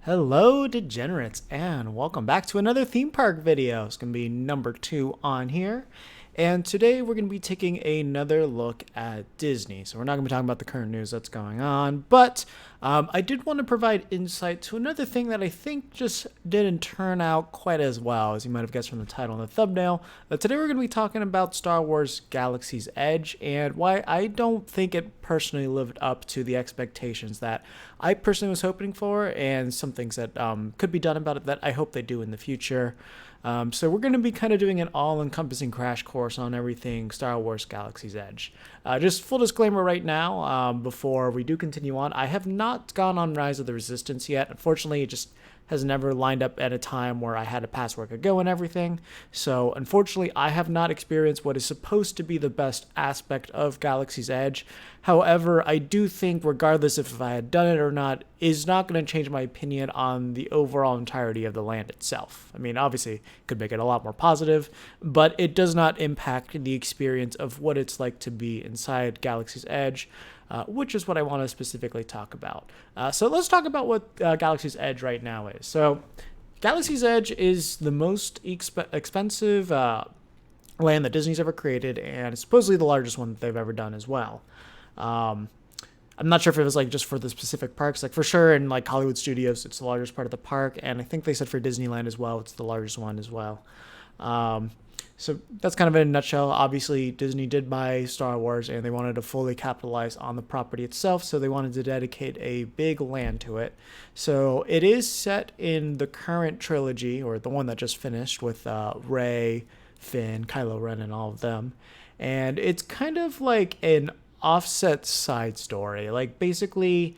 Hello, degenerates, and welcome back to another theme park video. It's going to be number 2 on here. And today we're going to be taking another look at Disney. So we're not going to be talking about the current news that's going on, but I did want to provide insight to another thing that I think just didn't turn out quite as well, as you might have guessed from the title and the thumbnail. Today we're going to be talking about Star Wars Galaxy's Edge and why I don't think it personally lived up to the expectations that I personally was hoping for, and some things that could be done about it that I hope they do in the future. So we're going to be kind of doing an all-encompassing crash course on everything Star Wars Galaxy's Edge. Just full disclaimer right now, before we do continue on, I have not gone on Rise of the Resistance yet. Unfortunately, it just has never lined up at a time where I had a pass where I could go and everything. So unfortunately, I have not experienced what is supposed to be the best aspect of Galaxy's Edge. However, I do think, regardless if I had done it or not, is not going to change my opinion on the overall entirety of the land itself. I mean, obviously, it could make it a lot more positive, but it does not impact the experience of what it's like to be inside Galaxy's Edge, which is what I want to specifically talk about. So let's talk about what Galaxy's Edge right now is. So Galaxy's Edge is the most expensive land that Disney's ever created, and it's supposedly the largest one that they've ever done as well. I'm not sure if it was like just for the specific parks, like for sure in like Hollywood Studios, it's the largest part of the park. And I think they said for Disneyland as well, it's the largest one as well. So that's kind of in a nutshell. Obviously, Disney did buy Star Wars and they wanted to fully capitalize on the property itself. So they wanted to dedicate a big land to it. So it is set in the current trilogy, or the one that just finished with Rey, Finn, Kylo Ren, and all of them. And it's kind of like an offset side story. Like basically,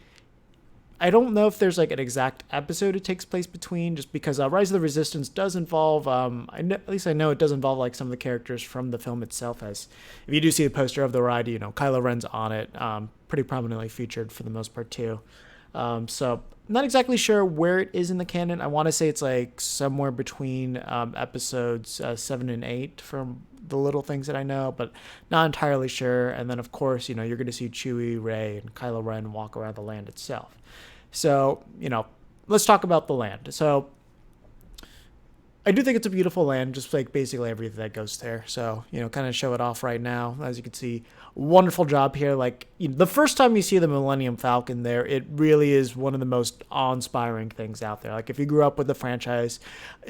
I don't know if there's like an exact episode it takes place between, just because Rise of the Resistance does involve, at least I know it does involve like some of the characters from the film itself. As if you do see the poster of the ride, you know, Kylo Ren's on it, pretty prominently featured for the most part too. So not exactly sure where it is in the canon. I want to say it's like somewhere between episodes 7 and 8 from the little things that I know, but not entirely sure. And then, of course, you know, you're going to see Chewie, Rey, and Kylo Ren walk around the land itself. So, you know, let's talk about the land. So I do think it's a beautiful land, just like basically everything that goes there. So, you know, kind of show it off right now. As you can see, wonderful job here. Like, you know, the first time you see the Millennium Falcon there, it really is one of the most awe-inspiring things out there. Like, if you grew up with the franchise,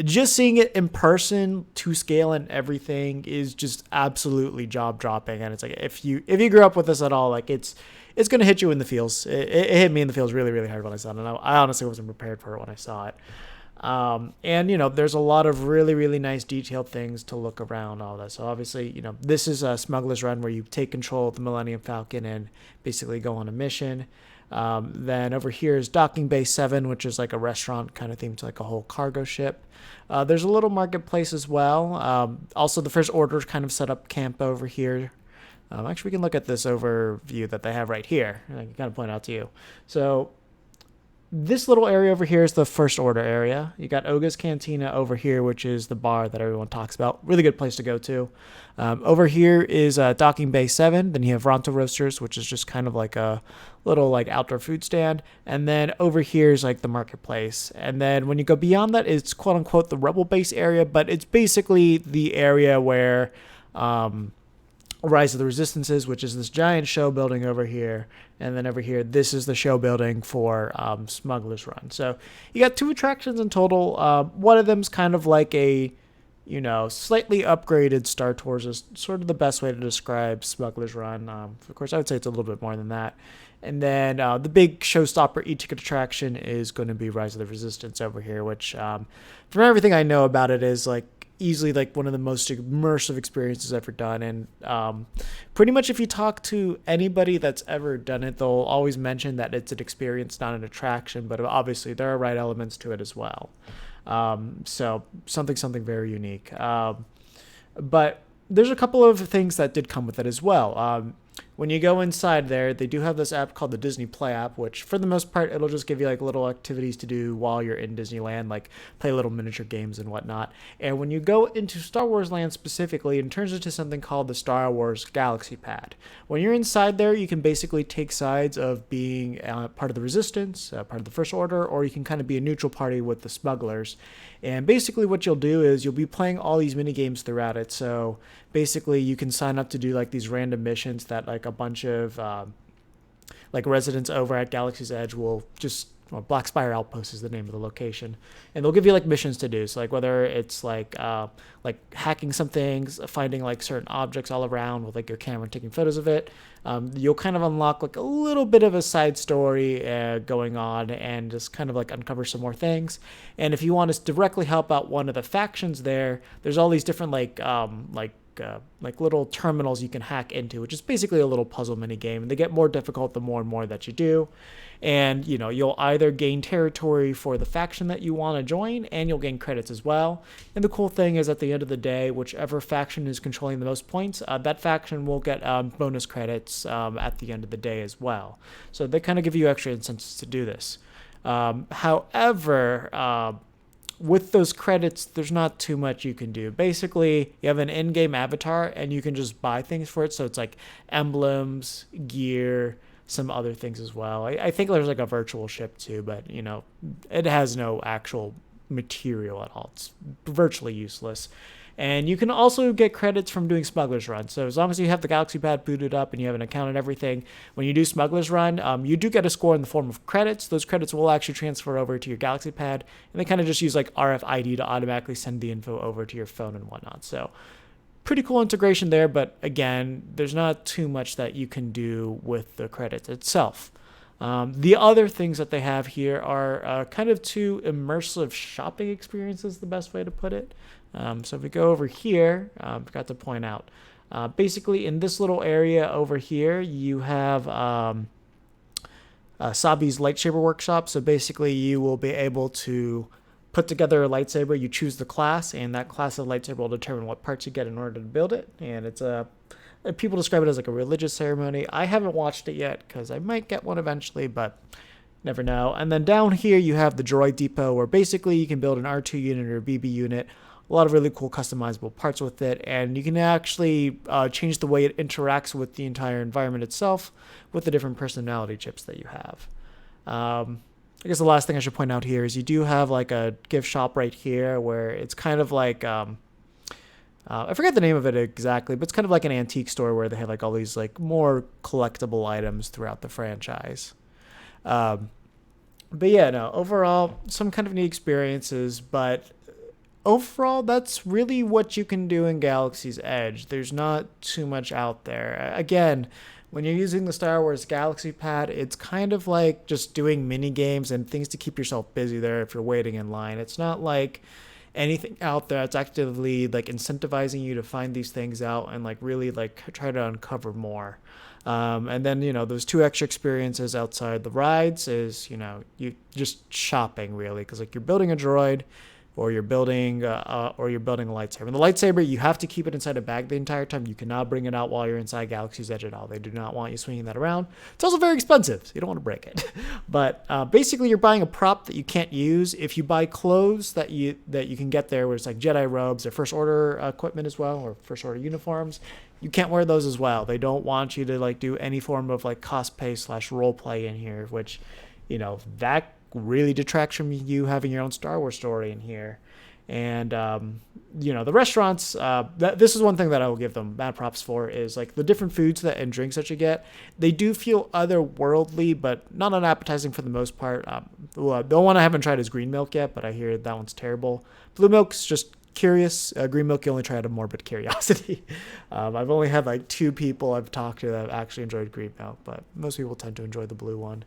just seeing it in person to scale and everything is just absolutely jaw-dropping. And it's like, if you grew up with this at all, like, it's going to hit you in the feels. It hit me in the feels really, really hard when I saw it. And I honestly wasn't prepared for it when I saw it. And, you know, there's a lot of really, really nice detailed things to look around all that. So obviously, you know, this is a Smuggler's Run where you take control of the Millennium Falcon and basically go on a mission. Then over here is Docking Bay 7, which is like a restaurant kind of theme to like a whole cargo ship. There's a little marketplace as well. Also, the First Order kind of set up camp over here. Actually, we can look at this overview that they have right here. And I can kind of point out to you. So this little area over here is the First Order area. You got Oga's Cantina over here, which is the bar that everyone talks about. Really good place to go to. Over here is Docking Bay 7. Then you have Ronto Roasters, which is just kind of like a little like outdoor food stand. And then over here is like the marketplace. And then when you go beyond that, it's quote unquote the Rebel Base area, but it's basically the area where Rise of the Resistances, which is this giant show building over here. And then over here, this is the show building for Smuggler's Run. So you got 2 attractions in total. One of them's kind of like a, you know, slightly upgraded Star Tours is sort of the best way to describe Smuggler's Run. Of course, I would say it's a little bit more than that. And then the big showstopper e-ticket attraction is going to be Rise of the Resistance over here, which from everything I know about it is like easily like one of the most immersive experiences ever done. And pretty much if you talk to anybody that's ever done it, they'll always mention that it's an experience, not an attraction, but obviously there are ride elements to it as well. So something very unique. But there's a couple of things that did come with it as well. when you go inside there, they do have this app called the Disney Play app, which for the most part, it'll just give you like little activities to do while you're in Disneyland, like play little miniature games and whatnot. And when you go into Star Wars Land specifically, it turns into something called the Star Wars Galaxy Pad. When you're inside there, you can basically take sides of being part of the Resistance, part of the First Order, or you can kind of be a neutral party with the smugglers. And basically what you'll do is you'll be playing all these mini games throughout it. So basically you can sign up to do like these random missions that like a bunch of like residents over at Galaxy's Edge will just, well, Black Spire Outpost is the name of the location, and they'll give you like missions to do. So like whether it's like hacking some things, finding like certain objects all around with like your camera and taking photos of it, you'll kind of unlock like a little bit of a side story going on and just kind of like uncover some more things. And if you want to directly help out one of the factions there's all these different like little terminals you can hack into, which is basically a little puzzle mini game, and they get more difficult the more and more that you do. And you'll either gain territory for the faction that you want to join, and you'll gain credits as well. And the cool thing is, at the end of the day, whichever faction is controlling the most points, that faction will get bonus credits at the end of the day as well. So they kind of give you extra incentives to do this. However, with those credits, there's not too much you can do. Basically, you have an in-game avatar, and you can just buy things for it. So it's like emblems, gear, some other things as well. I think there's like a virtual ship too, but it has no actual material at all. It's virtually useless. And you can also get credits from doing Smuggler's Run. So as long as you have the Galaxy Pad booted up and you have an account and everything, when you do Smuggler's Run, you do get a score in the form of credits. Those credits will actually transfer over to your Galaxy Pad, and they kind of just use like RFID to automatically send the info over to your phone and whatnot. So pretty cool integration there, but again, there's not too much that you can do with the credits itself. The other things that they have here are kind of two immersive shopping experiences, the best way to put it. So if we go over here, I forgot to point out, basically in this little area over here, you have Sabi's lightsaber workshop. So basically you will be able to put together a lightsaber. You choose the class, and that class of lightsaber will determine what parts you get in order to build it. And it's people describe it as like a religious ceremony. I haven't watched it yet because I might get one eventually, but never know. And then down here you have the droid depot, where basically you can build an R2 unit or a BB unit. A lot of really cool customizable parts with it, and you can actually change the way it interacts with the entire environment itself with the different personality chips that you have. I guess the last thing I should point out here is you do have like a gift shop right here, where it's kind of like I forget the name of it exactly, but it's kind of like an antique store where they have like all these like more collectible items throughout the franchise. But yeah, no, overall, some kind of neat experiences, but overall, that's really what you can do in Galaxy's Edge. There's not too much out there. Again, when you're using the Star Wars Galaxy Pad, it's kind of like just doing mini games and things to keep yourself busy there if you're waiting in line. It's not like anything out there that's actively like incentivizing you to find these things out and like really like try to uncover more. And then those two extra experiences outside the rides is you just shopping really, because like you're building a droid, or you're building a lightsaber. And the lightsaber, you have to keep it inside a bag the entire time. You cannot bring it out while you're inside Galaxy's Edge at all. They do not want you swinging that around. It's also very expensive, so you don't want to break it. But basically, you're buying a prop that you can't use. If you buy clothes that you can get there, where it's like Jedi robes or First Order equipment as well, or First Order uniforms, you can't wear those as well. They don't want you to like do any form of like cosplay / role play in here, which that really detracts from you having your own Star Wars story in here. And the restaurants, this is one thing that I will give them mad props for, is like the different foods and drinks that you get. They do feel otherworldly, but not unappetizing for the most part. The one I haven't tried is green milk yet, but I hear that one's terrible. Blue milk's just curious. Green milk you only try out of morbid curiosity. I've only had like 2 people I've talked to that have actually enjoyed green milk, but most people tend to enjoy the blue one.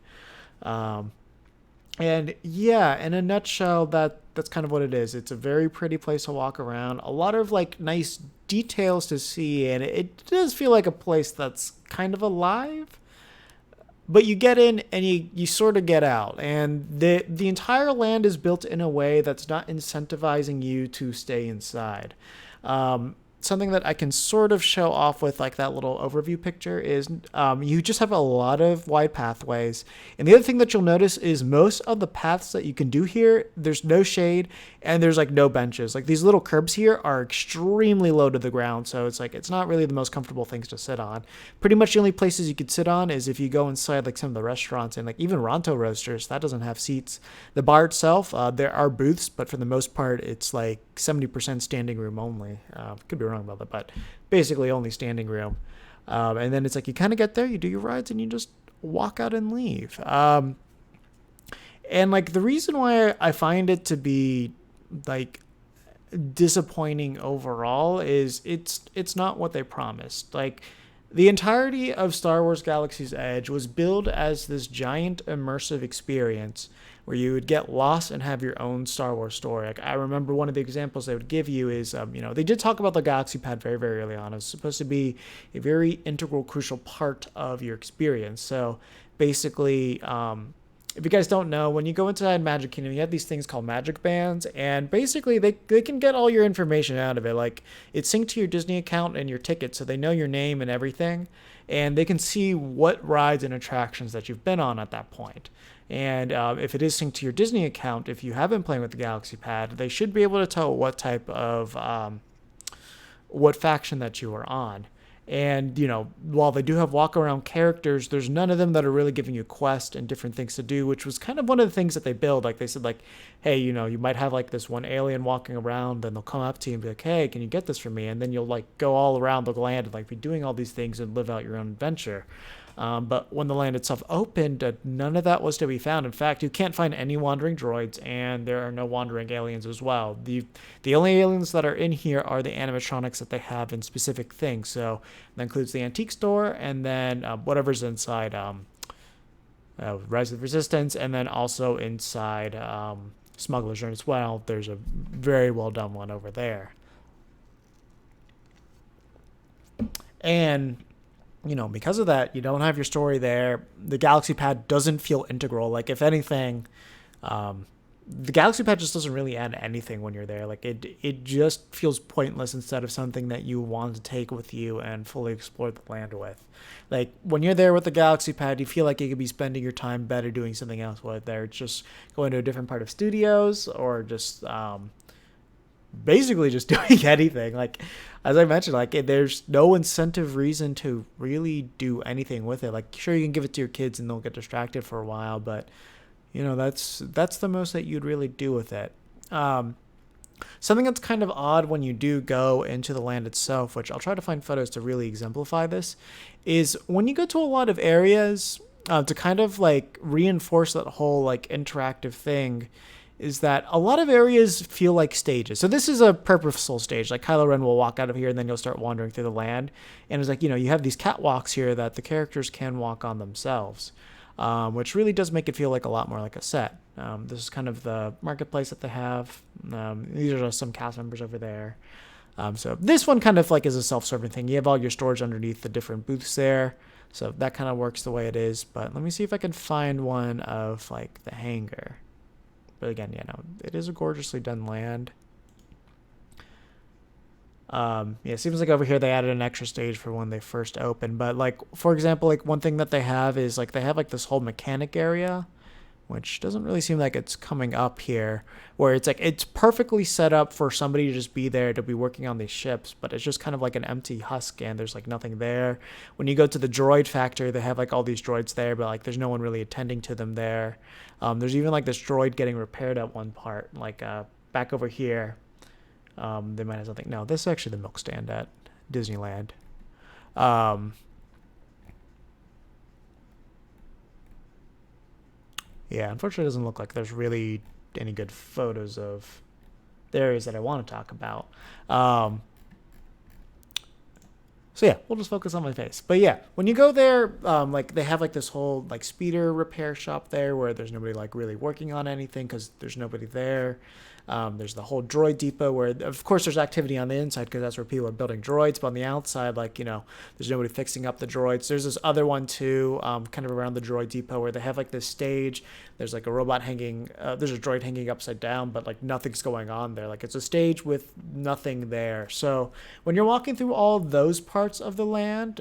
And yeah, in a nutshell, that's kind of what it is. It's a very pretty place to walk around. A lot of like nice details to see, and it does feel like a place that's kind of alive. But you get in and you sort of get out. And the entire land is built in a way that's not incentivizing you to stay inside. something that I can sort of show off with like that little overview picture is you just have a lot of wide pathways. And the other thing that you'll notice is most of the paths that you can do here, there's no shade and there's like no benches. Like these little curbs here are extremely low to the ground. So it's like, it's not really the most comfortable things to sit on. Pretty much the only places you could sit on is if you go inside like some of the restaurants, and like even Ronto Roasters, that doesn't have seats. The bar itself, there are booths, but for the most part, it's like 70% standing room only. Could be wrong about that, but basically only standing room. And then it's like you kind of get there, you do your rides, and you just walk out and leave. And like the reason why I find it to be like disappointing overall is it's not what they promised. Like the entirety of Star Wars Galaxy's Edge was billed as this giant immersive experience where you would get lost and have your own Star Wars story. Like I remember one of the examples they would give you is, they did talk about the Galaxy Pad very, very early on. It was supposed to be a very integral, crucial part of your experience. So basically, if you guys don't know, when you go inside Magic Kingdom, you have these things called magic bands, and basically they can get all your information out of it. Like it's synced to your Disney account and your ticket, so they know your name and everything, and they can see what rides and attractions that you've been on at that point. And if it is synced to your Disney account, if you have been playing with the Galaxy Pad, they should be able to tell what type of, what faction that you are on. And, while they do have walk around characters, there's none of them that are really giving you quests and different things to do, which was kind of one of the things that they build. Like they said, like, hey, you might have like this one alien walking around, and they'll come up to you and be like, hey, can you get this for me? And then you'll like go all around the land and like be doing all these things and live out your own adventure. But when the land itself opened, none of that was to be found. In fact, you can't find any wandering droids, and there are no wandering aliens as well. The only aliens that are in here are the animatronics that they have in specific things. So that includes the antique store, and then whatever's inside Rise of the Resistance, and then also inside Smuggler's Run as well. There's a very well done one over there. And because of that, you don't have your story there. The Galaxy Pad doesn't feel integral. Like, if anything, the Galaxy Pad just doesn't really add anything when you're there. Like, it just feels pointless instead of something that you want to take with you and fully explore the land with. Like, when you're there with the Galaxy Pad, you feel like you could be spending your time better doing something else with there. It's just going to a different part of studios, or just basically just doing anything. Like, as I mentioned, like there's no incentive reason to really do anything with it. Like, sure, you can give it to your kids and they'll get distracted for a while, but that's the most that you'd really do with it. Something that's kind of odd when you do go into the land itself, which I'll try to find photos to really exemplify this, is when you go to a lot of areas, to kind of like reinforce that whole like interactive thing, is that a lot of areas feel like stages. So this is a purposeful stage. Like Kylo Ren will walk out of here, and then you'll start wandering through the land. And it's like, you have these catwalks here that the characters can walk on themselves, which really does make it feel like a lot more like a set. This is kind of the marketplace that they have. These are just some cast members over there. So this one kind of like is a self-serving thing. You have all your storage underneath the different booths there. So that kind of works the way it is. But let me see if I can find one of like the hangar. But again, it is a gorgeously done land. It seems like over here they added an extra stage for when they first opened. But like, for example, like one thing that they have is like they have like this whole mechanic area, which doesn't really seem like it's coming up here, where it's like it's perfectly set up for somebody to just be there to be working on these ships, but it's just kind of like an empty husk and there's like nothing there. When you go to the droid factory, they have like all these droids there, but like there's no one really attending to them there. There's even like this droid getting repaired at one part, like back over here. They might have something. No, this is actually the milk stand at Disneyland. Yeah, unfortunately, it doesn't look like there's really any good photos of the areas that I want to talk about. So yeah, we'll just focus on my face. But yeah, when you go there, like they have like this whole like speeder repair shop there where there's nobody like really working on anything because there's nobody there. There's the whole droid depot where, of course, there's activity on the inside because that's where people are building droids. But on the outside, like, there's nobody fixing up the droids. There's this other one, too, kind of around the droid depot where they have, like, this stage. There's, like, a robot hanging, there's a droid hanging upside down, but, like, nothing's going on there. Like, it's a stage with nothing there. So when you're walking through all those parts of the land,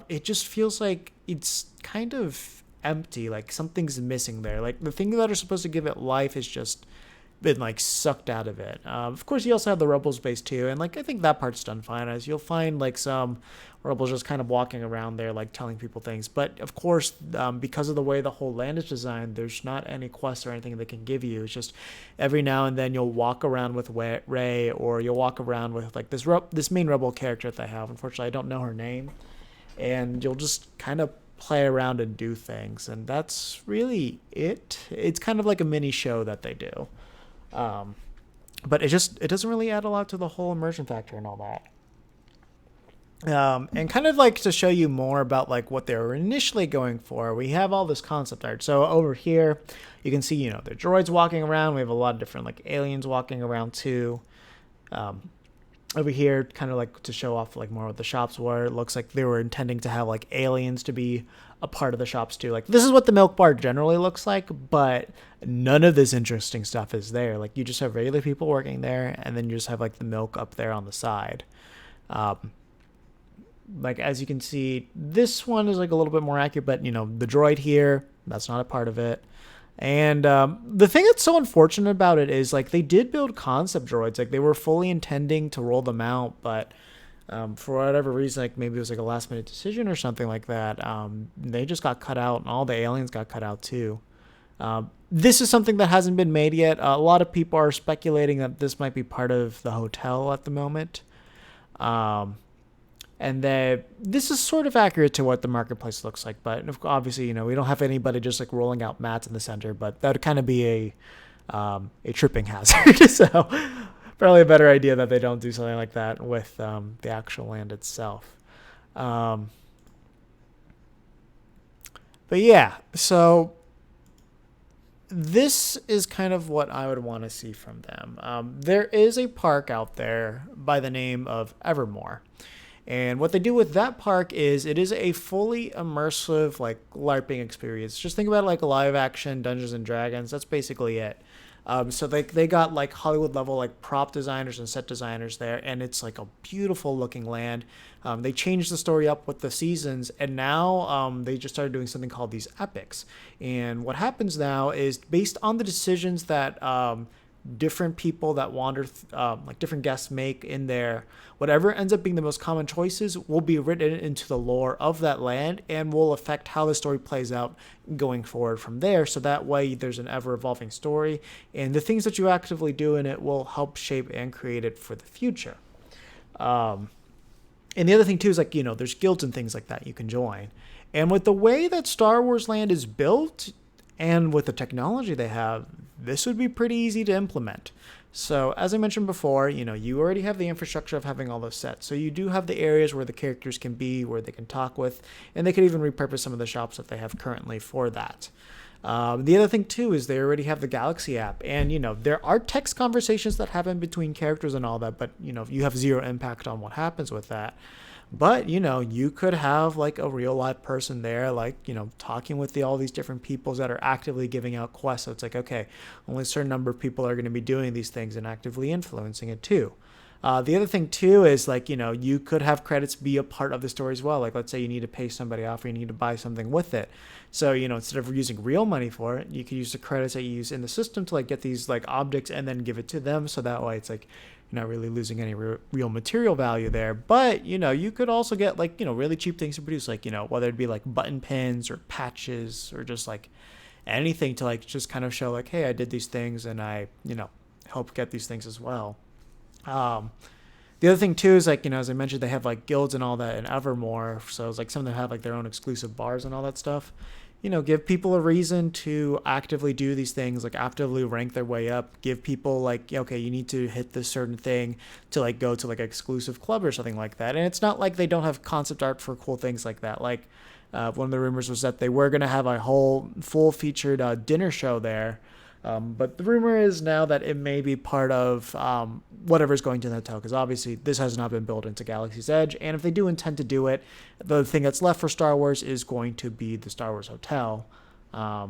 it just feels like it's kind of empty. Like, something's missing there. Like, the thing that are supposed to give it life is just been like sucked out of it. Of course, you also have the rebels base too, and like I think that part's done fine. As you'll find like some rebels just kind of walking around there, like telling people things. But of course, because of the way the whole land is designed, there's not any quests or anything they can give you. It's just every now and then you'll walk around with Rey, or you'll walk around with like this main rebel character that they have. Unfortunately, I don't know her name, and you'll just kind of play around and do things, and that's really it. It's kind of like a mini show that they do. But it doesn't really add a lot to the whole immersion factor and all that. And kind of like to show you more about like what they were initially going for, we have all this concept art. So over here, you can see, the droids walking around. We have a lot of different like aliens walking around too. Over here, kind of like to show off like more what the shops were. It looks like they were intending to have like aliens to be a part of the shops too. Like this is what the milk bar generally looks like, but none of this interesting stuff is there. Like you just have regular people working there, and then you just have like the milk up there on the side. Like as you can see, this one is like a little bit more accurate, but the droid here, that's not a part of it. And the thing that's so unfortunate about it is like they did build concept droids, like they were fully intending to roll them out, but for whatever reason, like maybe it was like a last minute decision or something like that, they just got cut out, and all the aliens got cut out too. This is something that hasn't been made yet. A lot of people are speculating that this might be part of the hotel at the moment. And this is sort of accurate to what the marketplace looks like, but obviously, we don't have anybody just like rolling out mats in the center, but that would kind of be a tripping hazard. So probably a better idea that they don't do something like that with the actual land itself. But yeah, so this is kind of what I would want to see from them. There is a park out there by the name of Evermore. And what they do with that park is it is a fully immersive, like, LARPing experience. Just think about it like a live action Dungeons and Dragons. That's basically it. So they got like Hollywood level like prop designers and set designers there, and it's like a beautiful looking land. They changed the story up with the seasons, and now they just started doing something called these epics. And what happens now is based on the decisions that different people that wander, like different guests make in there, whatever ends up being the most common choices will be written into the lore of that land and will affect how the story plays out going forward from there. So that way there's an ever evolving story, and the things that you actively do in it will help shape and create it for the future. And the other thing too is like, there's guilds and things like that you can join. And with the way that Star Wars Land is built, and with the technology they have, this would be pretty easy to implement. So as I mentioned before, you already have the infrastructure of having all those sets. So you do have the areas where the characters can be, where they can talk with, and they could even repurpose some of the shops that they have currently for that. The other thing too is they already have the Galaxy app, and there are text conversations that happen between characters and all that, but you have zero impact on what happens with that. But, you could have like a real live person there, like, talking with all these different peoples that are actively giving out quests. So it's like, okay, only a certain number of people are going to be doing these things and actively influencing it too. The other thing too is like, you could have credits be a part of the story as well. Like, let's say you need to pay somebody off or you need to buy something with it. So, instead of using real money for it, you could use the credits that you use in the system to like get these like objects and then give it to them. So that way it's like, you're not really losing any real material value there. But, you could also get like, really cheap things to produce, like, whether it be like button pins or patches or just like anything to like just kind of show like, hey, I did these things and I, help get these things as well. The other thing too is like, as I mentioned, they have like guilds and all that in Evermore. So it's like some of them have like their own exclusive bars and all that stuff. give people a reason to actively do these things, like actively rank their way up. Give people like, okay, you need to hit this certain thing to like go to like an exclusive club or something like that. And it's not like they don't have concept art for cool things like that. Like one of the rumors was that they were going to have a whole full featured dinner show there. But the rumor is now that it may be part of whatever's going to the hotel, because obviously this has not been built into Galaxy's Edge. And if they do intend to do it, the thing that's left for Star Wars is going to be the Star Wars Hotel,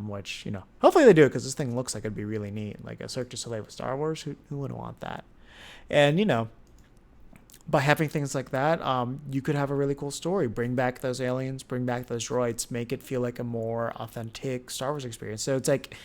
which, hopefully they do it, because this thing looks like it'd be really neat. Like a Cirque du Soleil with Star Wars, who wouldn't want that? And, by having things like that, you could have a really cool story. Bring back those aliens, bring back those droids, make it feel like a more authentic Star Wars experience. So it's like,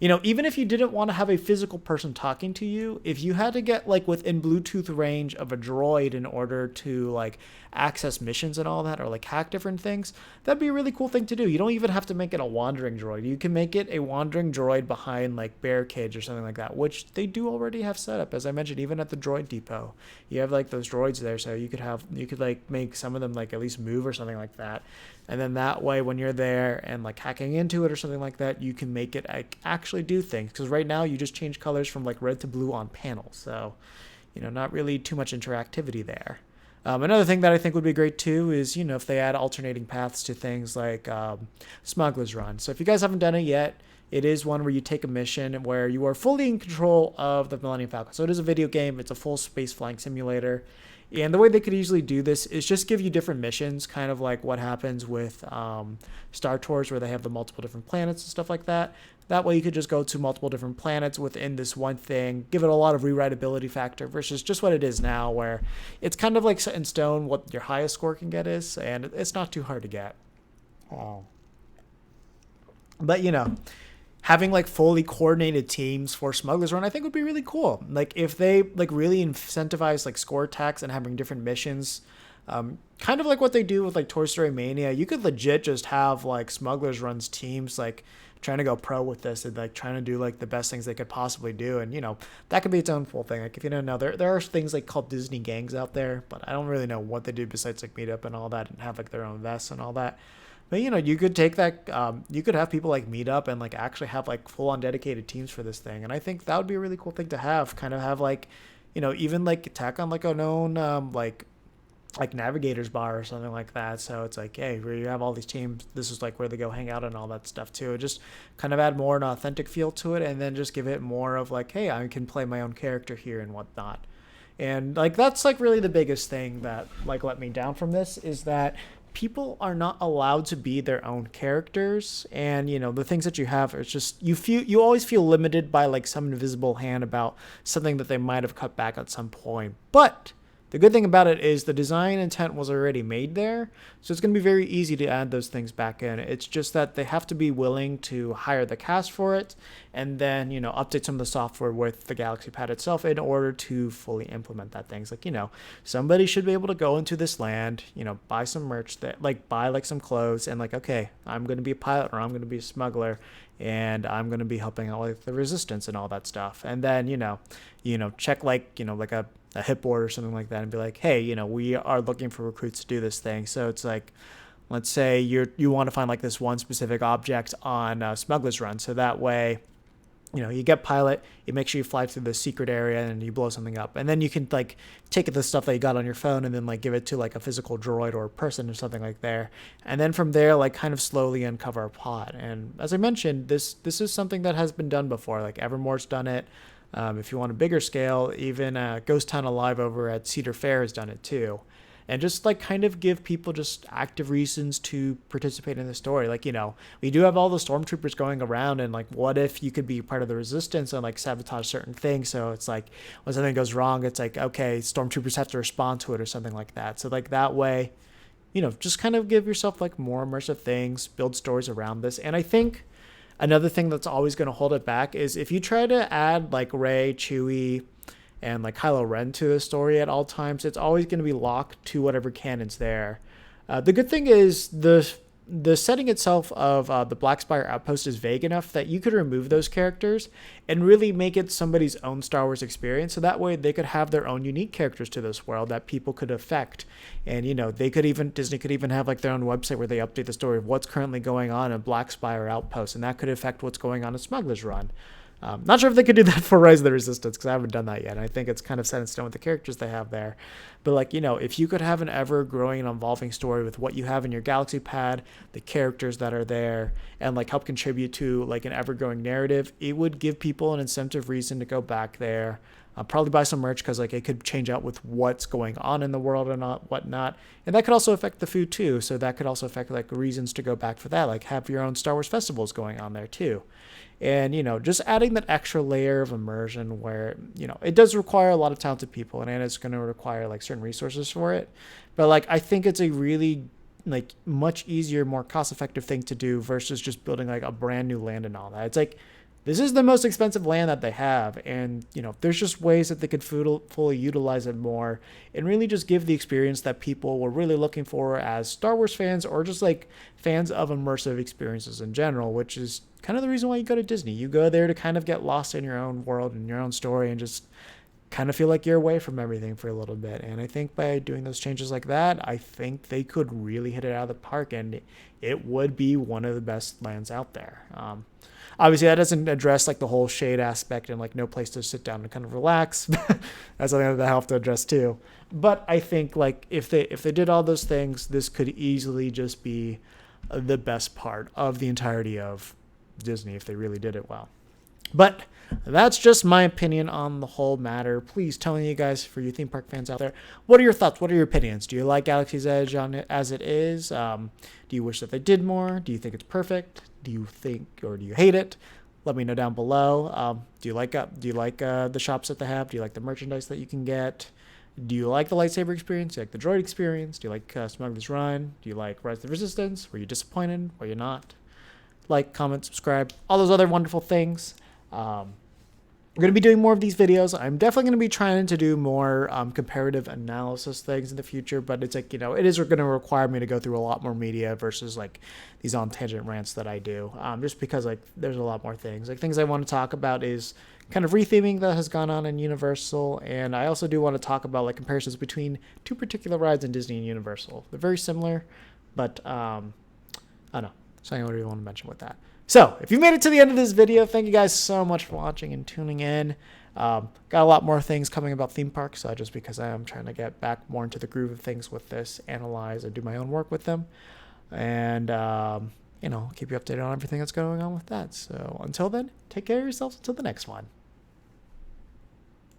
even if you didn't want to have a physical person talking to you, if you had to get like within Bluetooth range of a droid in order to like access missions and all that, or like hack different things, that'd be a really cool thing to do. You don't even have to make it a wandering droid. You can make it a wandering droid behind like barricades or something like that, which they do already have set up. As I mentioned, even at the droid depot, you have like those droids there, so you could like make some of them like at least move or something like that. And then that way, when you're there and like hacking into it or something like that, you can make it like actually do things. Because right now you just change colors from like red to blue on panels. So, not really too much interactivity there. Another thing that I think would be great too is, if they add alternating paths to things like Smuggler's Run. So if you guys haven't done it yet, it is one where you take a mission where you are fully in control of the Millennium Falcon. So it is a video game. It's a full space flying simulator. And the way they could easily do this is just give you different missions, kind of like what happens with Star Tours, where they have the multiple different planets and stuff like that. That way you could just go to multiple different planets within this one thing, give it a lot of rewritability factor versus just what it is now, where it's kind of like set in stone what your highest score can get is, and it's not too hard to get. But, having like fully coordinated teams for Smuggler's Run, I think would be really cool. Like if they like really incentivize like score attacks and having different missions, kind of like what they do with like Toy Story Mania, you could legit just have like Smuggler's Run's teams like trying to go pro with this and like trying to do like the best things they could possibly do. And that could be its own full thing. Like if you don't know, there are things like called Disney gangs out there, but I don't really know what they do besides like meet up and all that and have like their own vests and all that. But you could take that, you could have people like meet up and like actually have like full on dedicated teams for this thing. And I think that would be a really cool thing to have, kind of have like, even like attack on like a known, like Navigator's Bar or something like that. So it's like, hey, where you have all these teams, this is like where they go hang out and all that stuff too. Just kind of add more an authentic feel to it, and then just give it more of like, hey, I can play my own character here and whatnot. And like that's like really the biggest thing that like let me down from this is that people are not allowed to be their own characters, and the things that you have, it's just you always feel limited by like some invisible hand about something that they might have cut back at some point. But the good thing about it is the design intent was already made there, so it's going to be very easy to add those things back in. It's just that they have to be willing to hire the cast for it, and then, update some of the software with the Galaxy Pad itself in order to fully implement that things. Like, somebody should be able to go into this land, buy some merch, that like buy like some clothes, and like, okay, I'm going to be a pilot or I'm going to be a smuggler, and I'm going to be helping out with the resistance and all that stuff. And then, check like, like a hit board or something like that and be like, hey, we are looking for recruits to do this thing. So it's like, let's say you want to find like this one specific object on Smuggler's Run. So that way, you get pilot, you make sure you fly through the secret area and you blow something up. And then you can like take the stuff that you got on your phone and then like give it to like a physical droid or a person or something like there. And then from there, like kind of slowly uncover a plot. And as I mentioned, this is something that has been done before. Like Evermore's done it. If you want a bigger scale, even Ghost Town Alive over at Cedar Fair has done it too. And just like kind of give people just active reasons to participate in the story. Like, we do have all the stormtroopers going around, and like, what if you could be part of the resistance and like sabotage certain things? So it's like when something goes wrong, it's like, okay, stormtroopers have to respond to it or something like that. So like that way, just kind of give yourself like more immersive things, build stories around this. And I think another thing that's always going to hold it back is if you try to add like Rey, Chewie, and like Kylo Ren to the story at all times, it's always going to be locked to whatever canon's there. The good thing is the the setting itself of the Black Spire Outpost is vague enough that you could remove those characters and really make it somebody's own Star Wars experience. So that way they could have their own unique characters to this world that people could affect. And, Disney could even have like their own website where they update the story of what's currently going on in Black Spire Outpost. And that could affect what's going on in Smuggler's Run. Not sure if they could do that for Rise of the Resistance because I haven't done that yet. And I think it's kind of set in stone with the characters they have there. But if you could have an ever-growing and evolving story with what you have in your Galaxy Pad, the characters that are there, and help contribute to an ever-growing narrative, it would give people an incentive reason to go back there. Probably buy some merch because it could change out with what's going on in the world and whatnot. And that could also affect the food too. So that could also affect reasons to go back for that. Have your own Star Wars festivals going on there too. And, just adding that extra layer of immersion where, it does require a lot of talented people and it's going to require certain resources for it. But I think it's a really much easier, more cost effective thing to do versus just building a brand new land and all that. It's this is the most expensive land that they have. And, there's just ways that they could fully utilize it more and really just give the experience that people were really looking for as Star Wars fans or just fans of immersive experiences in general, which is kind of the reason why you go to Disney. You go there to kind of get lost in your own world and your own story and just kind of feel like you're away from everything for a little bit. And I think by doing those changes like that, I think they could really hit it out of the park and it would be one of the best lands out there. Obviously, that doesn't address the whole shade aspect and no place to sit down and kind of relax. That's something that I have to address too. But I think if they did all those things, this could easily just be the best part of the entirety of Disney if they really did it well. But that's just my opinion on the whole matter. Please tell me, you guys, for you theme park fans out there, what are your thoughts? What are your opinions? Do you like Galaxy's Edge on it as it is? Do you wish that they did more? Do you think it's perfect? Do you think or do you hate it? Let me know down below. Do you like the shops that they have? Do you like the merchandise that you can get? Do you like the lightsaber experience? Do you like the droid experience? Do you like Smuggler's Run? Do you like Rise of the Resistance? Were you disappointed? Were you not? Like, comment, subscribe, all those other wonderful things. We're going to be doing more of these videos. I'm definitely going to be trying to do more comparative analysis things in the future, but it's it is going to require me to go through a lot more media versus these on-tangent rants that I do, just because there's a lot more things. Things I want to talk about is kind of retheming that has gone on in Universal, and I also do want to talk about comparisons between two particular rides in Disney and Universal. They're very similar, but I don't know. So I don't really want to mention with that. So, if you made it to the end of this video, thank you guys so much for watching and tuning in. Got a lot more things coming about theme parks, just because I am trying to get back more into the groove of things with this, analyze, and do my own work with them. And, keep you updated on everything that's going on with that. So, until then, take care of yourselves until the next one.